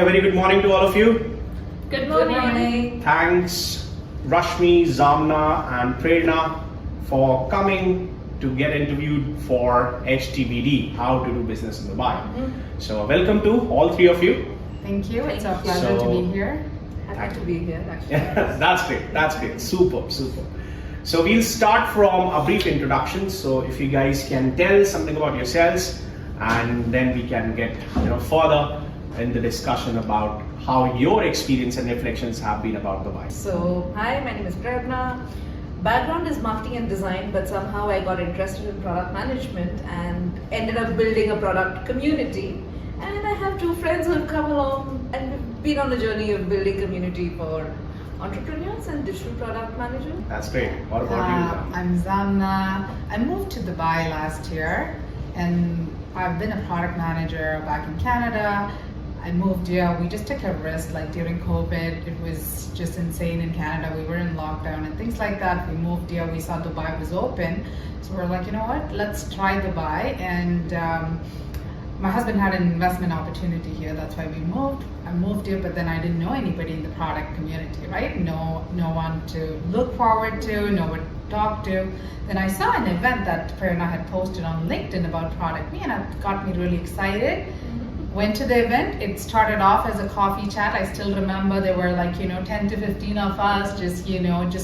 a very good morning to all of you. Good morning. Thanks Rashmi, Zamna and Prerna for coming to get interviewed for HTBD, How to Do Business in Dubai. So welcome to all three of you. Thank you. It's a pleasure to be here. Happy to be here, actually. That's great. Super. So we'll start from a brief introduction. So if you guys can tell something about yourselves, and then we can get further in the discussion about how your experience and reflections have been about Dubai. So, hi, my name is Prerna. Background is marketing and design, but somehow I got interested in product management and ended up building a product community. And I have two friends who have come along and we've been on a journey of building community for entrepreneurs and digital product managers. That's great. What about you? I'm Zamna. I moved to Dubai last year and I've been a product manager back in Canada. I moved here, we just took a risk like during COVID. It was just insane in Canada. We were in lockdown and things like that. We moved here, we saw Dubai was open. So we're like, you know what, let's try Dubai. And my husband had an investment opportunity here, that's why we moved. I moved here, but then I didn't know anybody in the product community, right? No one to look forward to, no one to talk to. Then I saw an event that Prerna had posted on LinkedIn about ProductMe, and it got me really excited. Went to the event. It started off as a coffee chat. I still remember there were like 10 to 15 of us just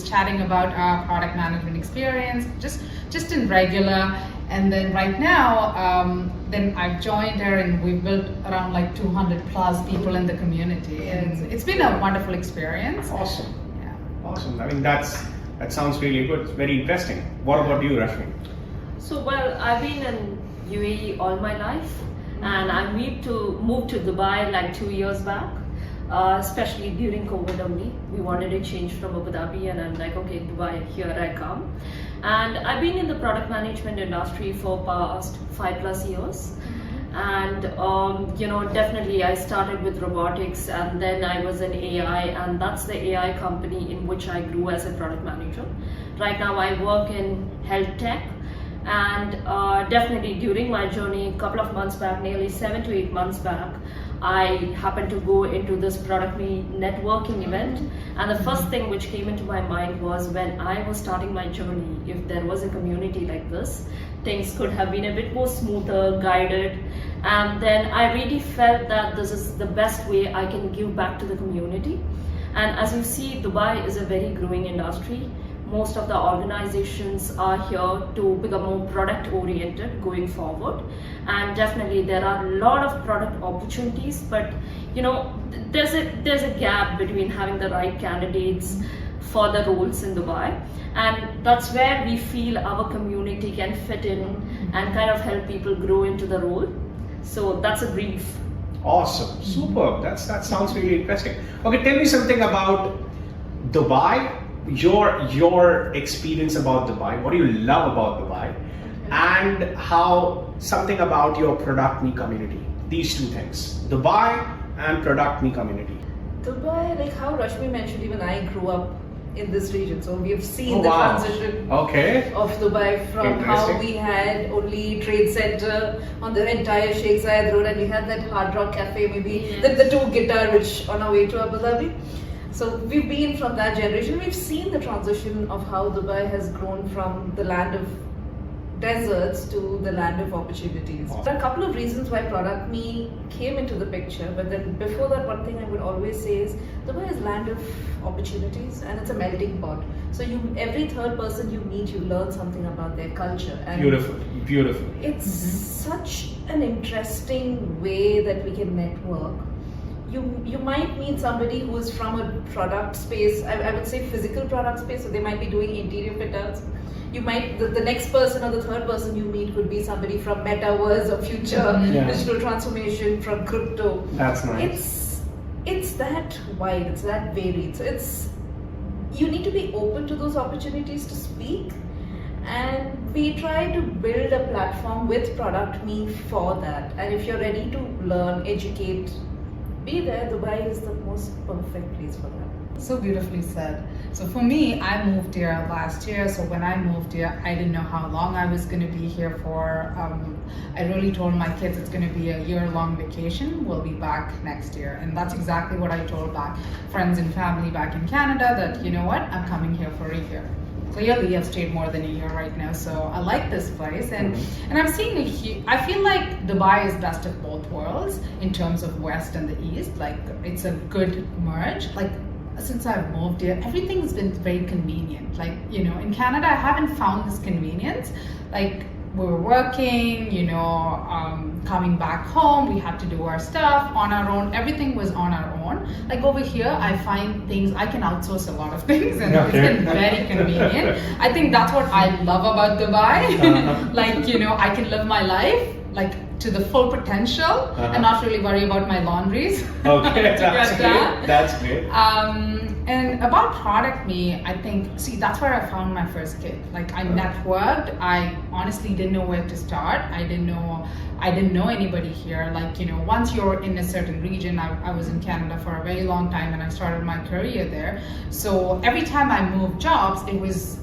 chatting about our product management experience, just in regular. And then right now, then I've joined her and we've built around like 200 plus people in the community, and it's been a wonderful experience. Awesome. Yeah. Awesome. I mean that sounds really good. Very interesting. What about you, Rashmi? So well, I've been in UAE all my life, and I moved to Dubai like 2 years back, especially during COVID only. We wanted to change from Abu Dhabi, and I'm like, okay, Dubai, here I come. And I've been in the product management industry for past 5+ years. And definitely I started with robotics, and then I was in AI, and that's the AI company in which I grew as a product manager. Right now I work in health tech, and definitely during my journey, a couple of months back, nearly 7 to 8 months back, I happened to go into this ProductMe networking event, and the first thing which came into my mind was, when I was starting my journey, if there was a community like this, things could have been a bit more smoother, guided. And then I really felt that this is the best way I can give back to the community. And as you see, Dubai is a very growing industry. Most of the organizations are here to become more product oriented going forward, and definitely there are a lot of product opportunities, but there's a gap between having the right candidates for the roles in Dubai, and that's where we feel our community can fit in and kind of help people grow into the role. So that's a brief. Awesome. Superb. That sounds really interesting. Okay, tell me something about Dubai. Your experience about Dubai, what do you love about Dubai, and how something about your ProductMe community. These two things, Dubai and ProductMe community. Dubai, like how Rashmi mentioned, even I grew up in this region, so we have seen the transition of Dubai from how we had only Trade Center on the entire Sheikh Zayed Road, and we had that Hard Rock Cafe, maybe the two guitar which on our way to Abu Dhabi. So we've been from that generation. We've seen the transition of how Dubai has grown from the land of deserts to the land of opportunities. There are a couple of reasons why ProductMe came into the picture, but then before that, one thing I would always say is Dubai is land of opportunities, and it's a melting pot. So every third person you meet, you learn something about their culture. And Beautiful. It's such an interesting way that we can network. You might meet somebody who is from a product space, I would say physical product space, so they might be doing interior fit outs. You might, the next person or the third person you meet could be somebody from metaverse or future digital transformation, from crypto. That's nice. It's that wide, it's that varied. So you need to be open to those opportunities to speak, and we try to build a platform with ProductMe for that. And if you're ready to learn, educate, be there, Dubai is the most perfect place for that. So beautifully said. So for me, I moved here last year. So when I moved here, I didn't know how long I was going to be here for. I really told my kids it's going to be a year-long vacation. We'll be back next year. And that's exactly what I told back friends and family back in Canada, that, you know what, I'm coming here for a year. Clearly, I've stayed more than a year right now, so I like this place, and I'm seeing I feel like Dubai is best of both worlds in terms of West and the East. Like, it's a good merge. Like, since I've moved here, everything's been very convenient. Like, you know, in Canada, I haven't found this convenience. Like, we were working, you know, coming back home, we had to do our stuff on our own. Everything was on our own. Like, over here, I find things, I can outsource a lot of things, and it's been very convenient. I think that's what I love about Dubai. Like, you know, I can live my life like to the full potential and not really worry about my laundries. Okay, that's great. That's great. And about ProductMe, I think, see, that's where I found my first gig. Like, I networked. I honestly didn't know where to start. I didn't know anybody here. Like, you know, once you're in a certain region, I was in Canada for a very long time, and I started my career there. So every time I moved jobs, it was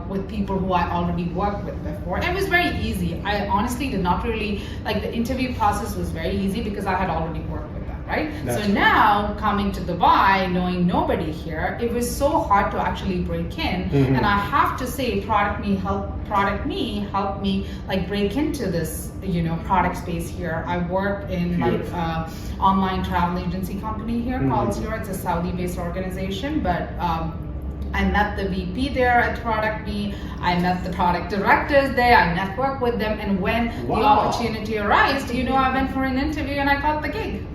with people who I already worked with before. It was very easy. I honestly did not really, like, the interview process was very easy because I had already worked with them, right? So now, coming to Dubai, knowing nobody here, it was so hard to actually break in. And I have to say, ProductMe helped me like break into this, you know, product space here. I work in like online travel agency company here called Zero. It's a Saudi-based organization, but I met the VP there at ProductMe. I met the product directors there. I networked with them, and when the opportunity arose, you know, I went for an interview and I got the gig.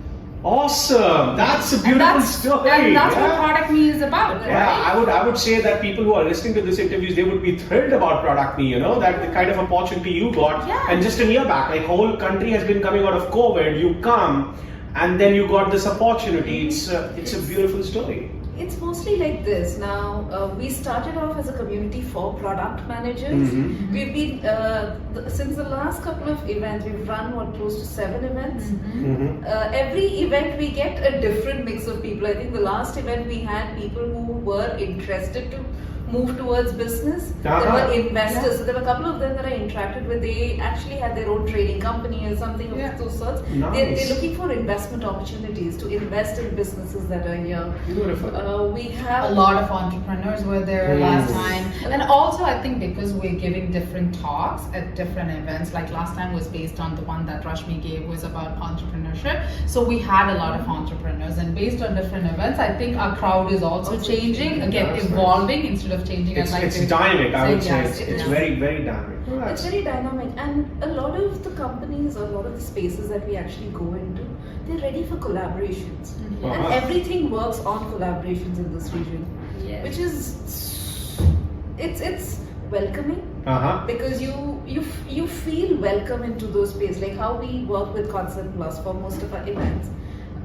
Awesome! That's a beautiful story. And that's what ProductMe is about. Yeah, right? I would say that people who are listening to this interviews, they would be thrilled about ProductMe. You know, that the kind of opportunity you got, and just a year back, like whole country has been coming out of COVID. You come, and then you got this opportunity. It's a beautiful story. It's mostly like this. Now, we started off as a community for product managers. We've been, since the last couple of events, we've run close to 7 events. Every event we get a different mix of people. I think the last event we had people who were interested to move towards business. There were investors. So there were a couple of them that I interacted with. They actually had their own trading company or something of those sorts. They're looking for investment opportunities to invest in businesses that are here. Beautiful. We have a lot of entrepreneurs were there last time, and also I think because we're giving different talks at different events. Like last time was based on the one that Rashmi gave, was about entrepreneurship. So we had a lot of entrepreneurs, and based on different events, I think our crowd is also changing, again evolving instead of changing. It's dynamic. I would say it's very, very dynamic. It's very dynamic, and a lot of the companies, a lot of the spaces that we actually go into, they're ready for collaborations, and everything works on collaborations in this region, which is it's welcoming because you feel welcome into those spaces. Like how we work with Concept Plus for most of our events.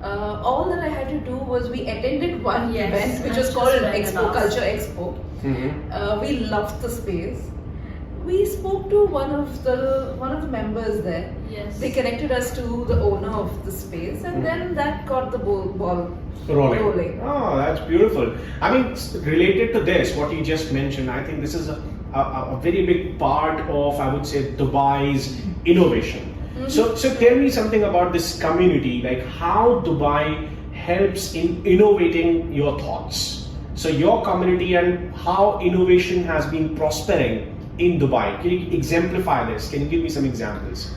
All that I had to do was we attended one event which was called Expo, Culture Expo. We loved the space. We spoke to one of the members there. They connected us to the owner of the space, and then that got the ball rolling. Oh, that's beautiful. I mean, related to this, what you just mentioned, I think this is a very big part of, I would say, Dubai's innovation. So tell me something about this community, like how Dubai helps in innovating your thoughts. So your community and how innovation has been prospering in Dubai. Can you exemplify this? Can you give me some examples?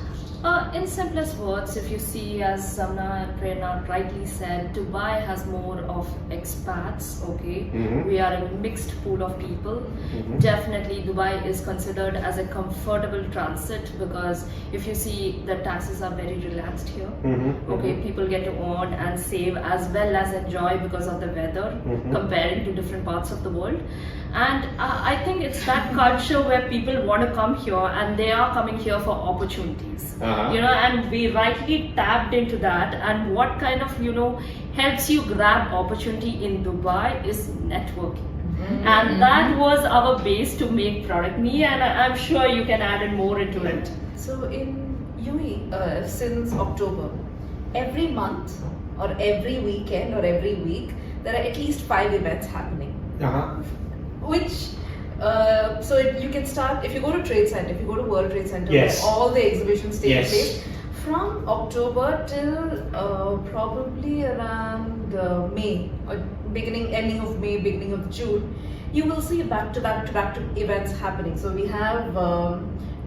In simplest words, if you see, as Zamna and Prerna rightly said, Dubai has more of expats, okay? We are a mixed pool of people. Definitely Dubai is considered as a comfortable transit because if you see, the taxes are very relaxed here. Okay, people get to earn and save as well as enjoy because of the weather comparing to different parts of the world. And I think it's that culture where people want to come here and they are coming here for opportunities. You know, and we rightly tapped into that, and what kind of, you know, helps you grab opportunity in Dubai is networking. And that was our base to make ProductMe, and I'm sure you can add in more into it. So in UAE, since October, every month or every weekend or every week, there are at least 5 events happening. Which you can start if you go to Trade Center, if you go to World Trade Center, yes. where all the exhibitions take place from October till probably around May, or ending of May, beginning of June. You will see back to back events happening. So we have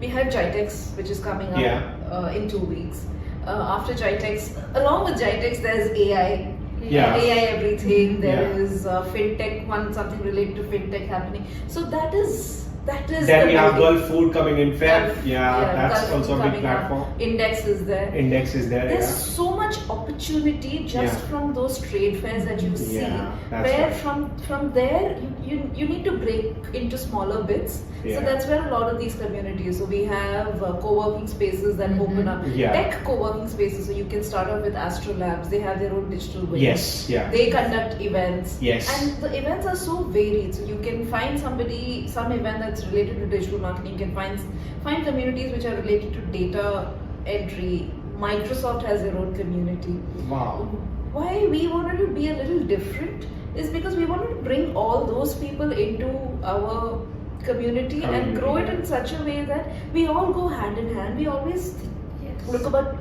GITEX, which is coming up in 2 weeks. After GITEX, along with GITEX, there's AI. AI everything. There is fintech, something related to fintech happening. So that is. Then we have Gulf Food coming in Feb. That's also a big platform. Index is there. There's so much opportunity just from those trade fairs that you see. Where from there you need to break into smaller bits. So that's where a lot of these communities. So we have co-working spaces that open up. Tech co-working spaces. So you can start off with Astro Labs. They have their own digital wing. They conduct events. And the events are so varied. So you can find some event that's related to digital marketing. You can find communities which are related to data entry. Microsoft has their own community. Wow. Why we wanted to be a little different is because we wanted to bring all those people into our community and grow it in such a way that we all go hand in hand. We always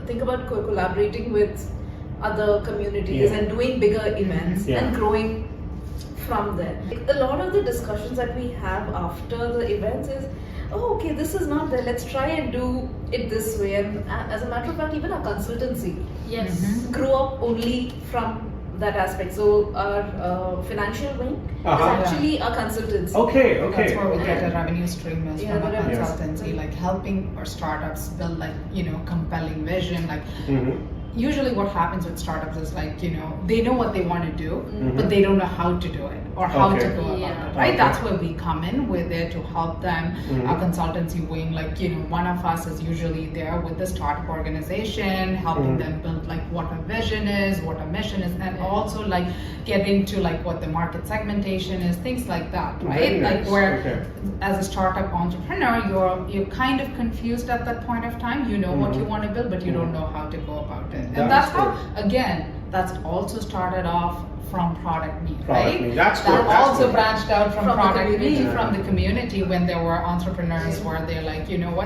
think about collaborating with other communities and doing bigger events and growing from there. A lot of the discussions that we have after the events is, this is not there, let's try and do it this way. And as a matter of fact, even our consultancy grew up only from that aspect. So our financial wing is actually a consultancy. That's where we get a revenue stream is from a consultancy, like helping our startups build compelling vision. Usually what happens with startups is they know what they want to do, but they don't know how to do it or how to go about it, right? That's where we come in. We're there to help them. Our consultancy wing, one of us is usually there with the startup organization, helping them build what a vision is, what a mission is, and also get into what the market segmentation is, things like that, right? Where as a startup entrepreneur, you're kind of confused at that point of time. You know what you want to build, but you don't know how to go about it. And that's how, again, that's also started off from ProductMe, right? That's branched out from ProductMe, from the community, when there were entrepreneurs where they're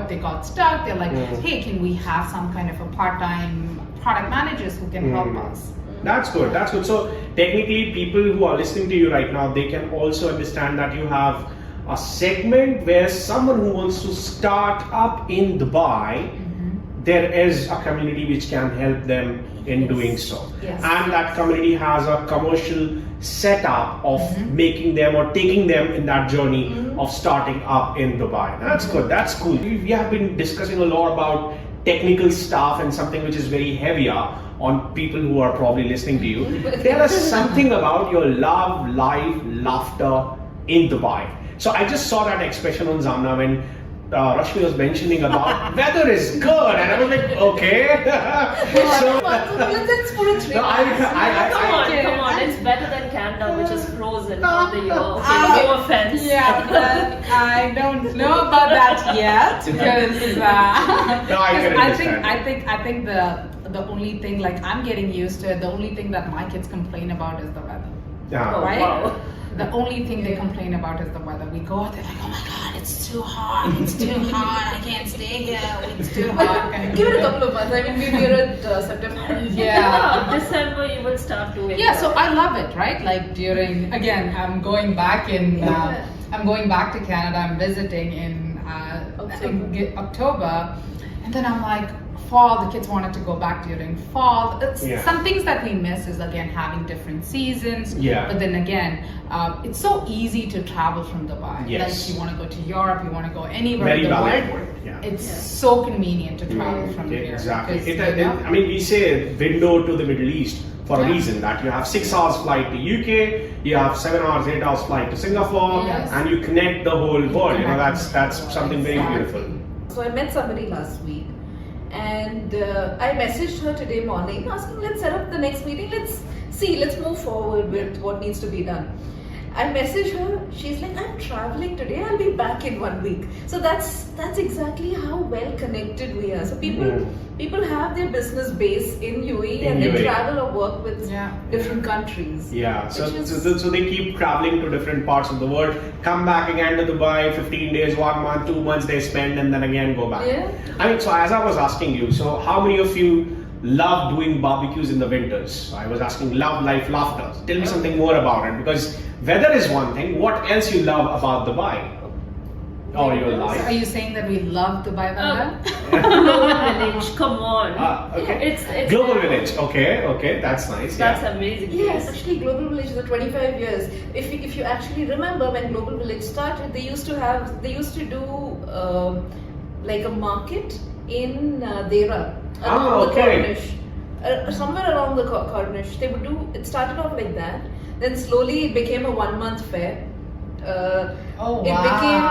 they got stuck. They're like, hey, can we have some kind of a part-time product managers who can help us? That's good. So technically, people who are listening to you right now, they can also understand that you have a segment where someone who wants to start up in Dubai, there is a community which can help them in doing so. And that community has a commercial setup of making them or taking them in that journey of starting up in Dubai. That's good. That's cool. We have been discussing a lot about technical stuff and something which is very heavier on people who are probably listening to you. Tell us something about your love, life, laughter in Dubai. So I just saw that expression on Zamna when Rashmi was mentioning about weather is good, and I was like, okay. Let's put it straight. Come on, it's better than Canada, which is frozen all the year. Okay, no offense. I don't know about that yet because I think the only thing I'm getting used to it. The only thing that my kids complain about is the weather. Right? Wow. The only thing they complain about is the weather. We go out there like, oh my god, it's too hot, it's too hot, I can't stay here, it's too hot. Give it a couple of months. I mean, we'll be here at September. December you will start doing it. So I love it, right? Again, I'm going back to Canada, I'm visiting in October, and then I'm like, fall, the kids wanted to go back during fall. Some things that we miss is again having different seasons. But then again, it's so easy to travel from Dubai. You want to go to Europe, you want to go anywhere in the world. It's so convenient to travel from here. Exactly. We say window to the Middle East for a reason, that you have 6 hours flight to UK, you have 7 hours, 8 hours flight to Singapore, and you connect the whole world. That's something very beautiful. So I met somebody last week. And I messaged her today morning asking, let's set up the next meeting, let's move forward with what needs to be done. I message her, she's like, I'm traveling today, I'll be back in 1 week. So that's exactly how well connected we are. So people have their business base in UAE and they travel or work with different countries. Yeah, so they keep traveling to different parts of the world, come back again to Dubai, 15 days, 1 month, 2 months they spend, and then again go back. Yeah. I mean, so as I was asking you, so how many of you love doing barbecues in the winters? So I was asking love, life, laughter. Tell me something more about it, because weather is one thing. What else you love about Dubai? Or your life? So are you saying that we love Dubai weather? Global Village, come on. Okay. It's Global Village. Okay, that's nice. That's amazing. Yes, actually Global Village is 25 years. If you actually remember when Global Village started, they used to do like a market in Dera. Around the Cornish, somewhere around the Cornish. They would do. It started off like that. Then slowly it became a 1 month fair. It became.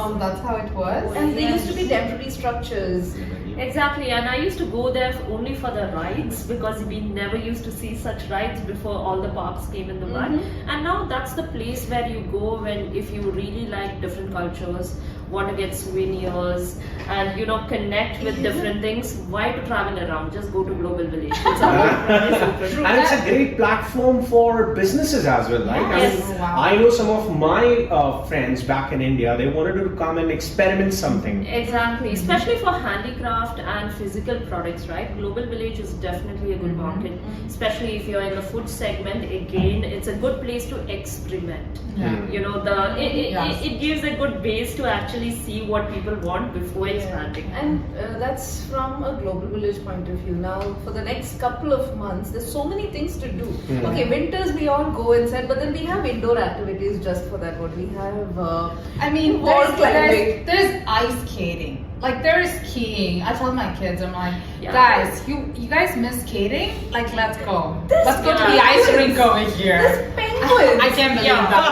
So that's how it was. And they used to be temporary structures. Exactly, and I used to go there only for the rides because we never used to see such rides before all the parks came in Dubai. And now that's the place where you go when if you really like different cultures, want to get souvenirs, and connect with different things. Why to travel around? Just go to Global Village. It's and it's a great platform for businesses as well, right? Yes. I know some of my friends back in India, they wanted to come and experiment something. Exactly, especially for handicraft and physical products, right? Global Village is definitely a good market, especially if you're in the food segment. Again, it's a good place to experiment. It gives a good base to actually see what people want before expanding. And that's from a Global Village point of view. Now, for the next couple of months, there's so many things to do. Okay, winters we all go inside, but then we have indoor activities just for that. What we have, there's ice skating. Like there is skiing. I tell my kids, I'm like, guys, you guys miss skating? Like let's go. Let's go to the ice rink over here. There's penguins. I can't believe that.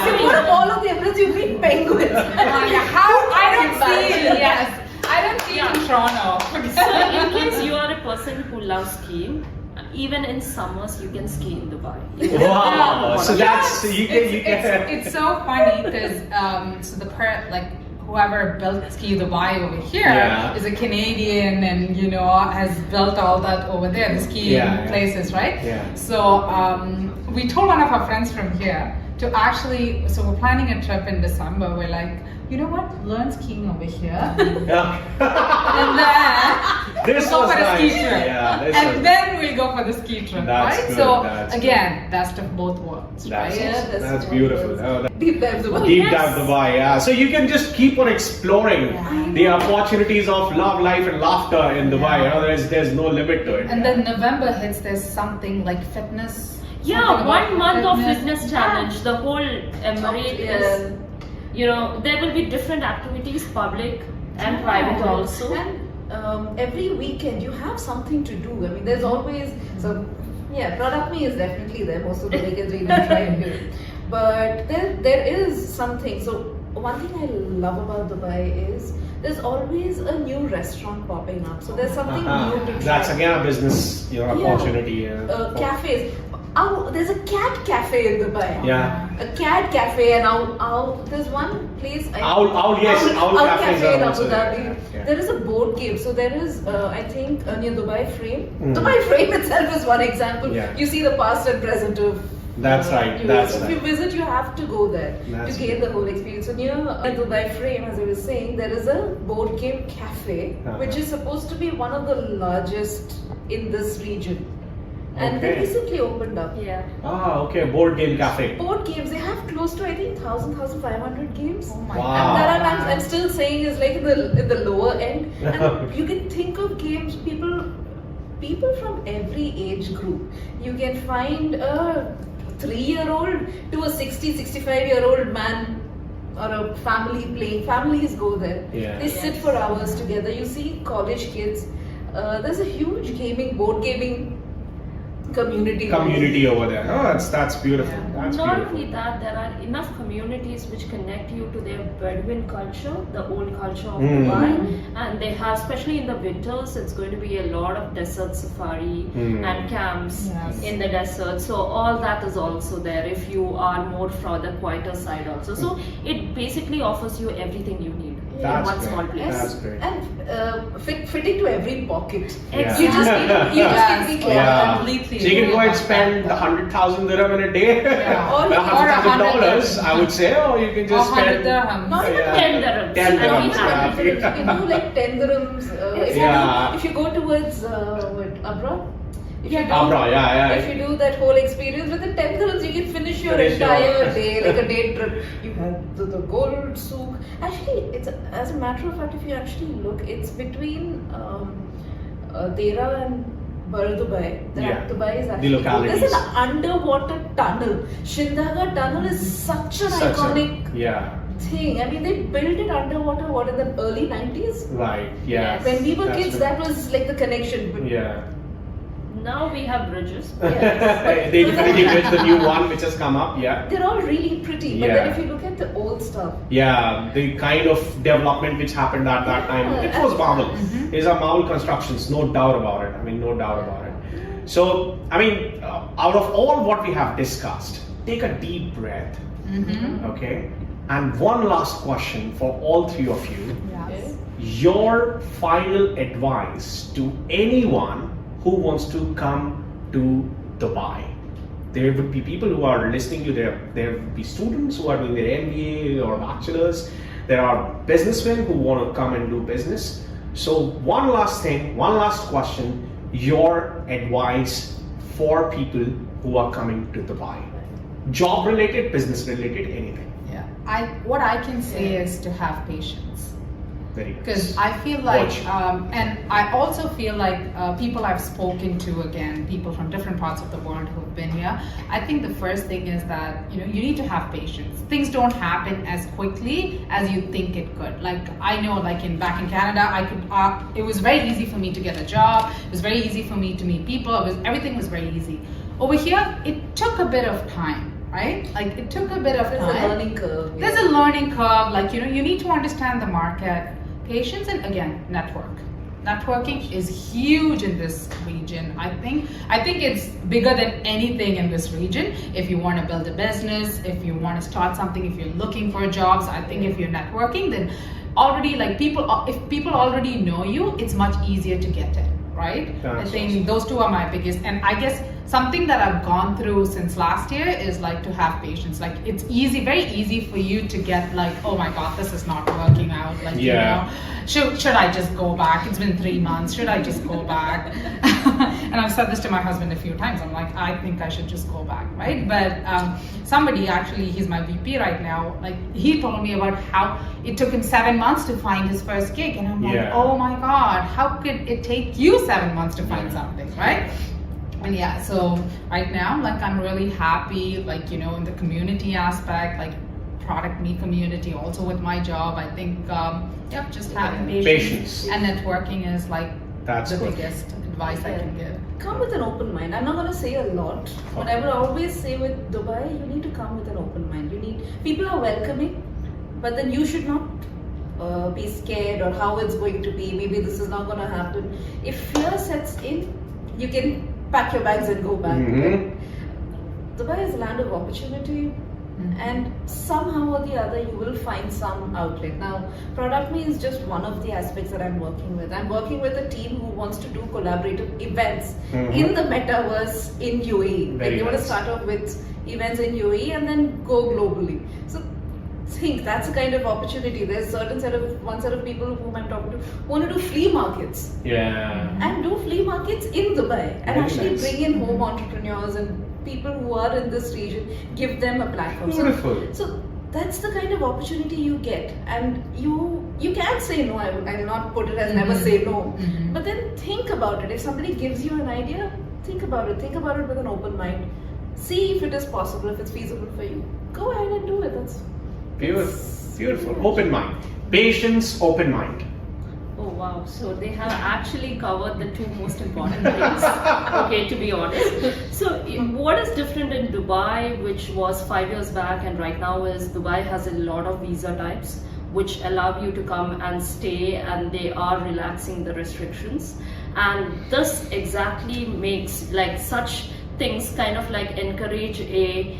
So what of all of the Emirates you meet penguins? I don't see it. Yes, I don't see it in Toronto. So in case you are a person who loves skiing, even in summers you can ski in Dubai. Wow! So that's you can. It's so funny because whoever built Ski Dubai over here is a Canadian and has built all that over there, the skiing places, right? Yeah. So we told one of our friends from here to actually, so we're planning a trip in December. We're like, you know what? Learn skiing over here. And then This go was for the nice. ski trip. Yeah, then we'll go for the ski trip, That's right? good, So that's again, best of both worlds, That's, right? that's beautiful. Deep dive Dubai. Deep dive Dubai, yeah. So you can just keep on exploring the opportunities of love, life, and laughter in Dubai. There's no limit to it. And then November hits, there's something like fitness. Yeah, 1 month of fitness challenge. The whole emirate is, there will be different activities, public and private also. And every weekend you have something to do. I mean, there's always ProductMe is definitely there. Most of the weekends we don't try and do it. But there is something. So one thing I love about Dubai is there's always a new restaurant popping up. So there's something new to try. That's again a business opportunity. Cafes. There's a cat cafe in Dubai. Yeah. A cat cafe, and there's one place. Owl Cafe in Abu also Dhabi. Yeah. There is a board game. So there is, I think, near Dubai Frame. Dubai Frame itself is one example. Yeah. You see the past and present of. That's right. If you visit, you have to go there to gain the whole experience. So near Dubai Frame, as I was saying, there is a board game cafe, which is supposed to be one of the largest in this region. And they recently opened up. Yeah. Okay. Board game cafe. Board games, they have close to, I think, 1,500 games. Oh my Wow. God. And that I'm still saying is like in the lower end. And you can think of games, people from every age group. You can find a 3-year-old to a 65-year-old man or a family playing. Families go there. Yeah. They sit for hours together. You see college kids. There's a huge board gaming community over there. Oh, that's beautiful. Yeah. That's Not beautiful. only that, there are enough communities which connect you to their Bedouin culture, the old culture of Dubai, and they have, especially in the winters, it's going to be a lot of desert safari and camps in the desert. So all that is also there if you are more from the quieter side also. So it basically offers you everything you need in That's one great. small place. That's great. And fitting to every pocket. Yeah. You just need to be Yeah. Completely. So you can go and spend 100,000 dirham in a day, Yeah. Or $100,000, I would say, or you can just spend 100 dirhams. Not even 10 dirhams. 10 I mean, dirhams. 100 Yeah. dirhams. You can do like 10 dirhams. Yeah. If you go towards Abra, if you do, Abra, yeah. if you do that whole experience with the 10 dirhams, you can finish your Finish your- entire day, like a day trip. You have the gold souk. Actually, it's as a matter of fact, if you actually look, it's between Dera and Bar Dubai. Yeah. Dubai is The actually localities. there's an underwater tunnel. Shindaga tunnel is such an iconic Yeah. thing. I mean, they built it underwater. What in the early 90s? Right. Yeah. Yes. When we were That's kids, right. that was like the connection. But Yeah. Now we have bridges. Yes. They definitely with the new one which has come up. Yeah. They're all really pretty. But Yeah. then if you look at the old stuff, Yeah, the kind of development which happened at that time, it was marvel. It's a marvel constructions, no doubt about it. I mean, no doubt about it. So, I mean, out of all what we have discussed, take a deep breath, okay? And one last question for all three of you. Yes. Your final advice to anyone who wants to come to Dubai. There would be people who are listening to there would be students who are doing their MBA or bachelors. There are businessmen who want to come and do business. So one last thing, one last question, your advice for people who are coming to Dubai. Job related, business related, anything. Yeah. What I can say is to have patience. Very good. Because I feel like, Watch. and I also feel like people I've spoken to, again, people from different parts of the world who've been here, I think the first thing is that, you need to have patience. Things don't happen as quickly as you think it could. Like, I know, like back in Canada, it was very easy for me to get a job. It was very easy for me to meet people. Everything was very easy. Over here, it took a bit of time. Right? Like it took a bit of time. there's a learning curve. There's a learning curve. Like, you need to understand the market. Patience and again, networking is huge in this region. I think it's bigger than anything in this region. If you want to build a business, if you want to start something, if you're looking for jobs, I think if you're networking, then already if people already know you, it's much easier to get in, right? That's I think those two are my biggest, and I guess something that I've gone through since last year is like to have patience. Like it's very easy for you to get like, oh my God, this is not working out. Like, should I just go back? It's been 3 months. Should I just go back? And I've said this to my husband a few times. I'm like, I think I should just go back, right? But somebody actually, he's my VP right now. Like he told me about how it took him 7 months to find his first gig, and I'm like, oh my God, how could it take you 7 months to find something, right? And yeah, so right now, like I'm really happy, like, in the community aspect, like ProductMe community, also with my job. I think, just having patience and networking is like the biggest advice I can give. Come with an open mind. I'm not going to say a lot, but I will always say with Dubai, you need to come with an open mind. People are welcoming, but then you should not be scared or how it's going to be. Maybe this is not going to happen. If fear sets in, you can pack your bags and go back. Dubai is a land of opportunity, and somehow or the other you will find some outlet. Now, ProductMe is just one of the aspects that I'm working with. I'm working with a team who wants to do collaborative events in the metaverse in UAE. They want to start off with events in UAE and then go globally. So think that's a kind of opportunity. There's one set of people whom I'm talking to who want to do flea markets. And do flea markets in Dubai and actually bring in home entrepreneurs and people who are in this region, give them a platform. Beautiful. So that's the kind of opportunity you get, and you can say no. I will not put it as never say no. But then think about it. If somebody gives you an idea, think about it. Think about it with an open mind. See if it is possible, if it's feasible for you. Go ahead and do it. That's beautiful. Open mind. Patience, open mind. Oh wow, so they have actually covered the two most important things, okay, to be honest. So what is different in Dubai, which was 5 years back and right now, is Dubai has a lot of visa types which allow you to come and stay, and they are relaxing the restrictions. And this exactly makes like such things kind of like encourage a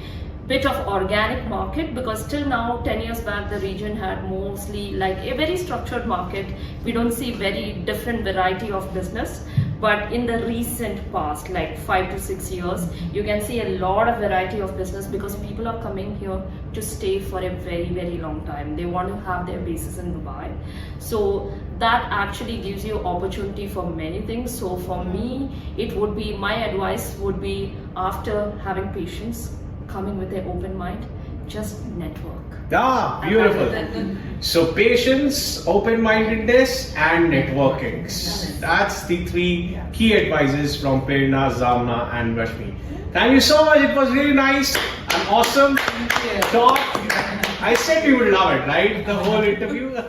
bit of organic market, because till now 10 years back the region had mostly like a very structured market. We don't see very different variety of business, but in the recent past like 5 to 6 years you can see a lot of variety of business, because people are coming here to stay for a very long time. They want to have their bases in Dubai, so that actually gives you opportunity for many things. So for me, it would be, my advice would be, after having patience, coming with an open mind, just network. Ah, beautiful. So patience, open-mindedness and networking. That's the three key advices from Prerna, Zamna and Rashmi. Thank you so much. It was really nice and awesome talk. I said we would love it, right? The whole interview.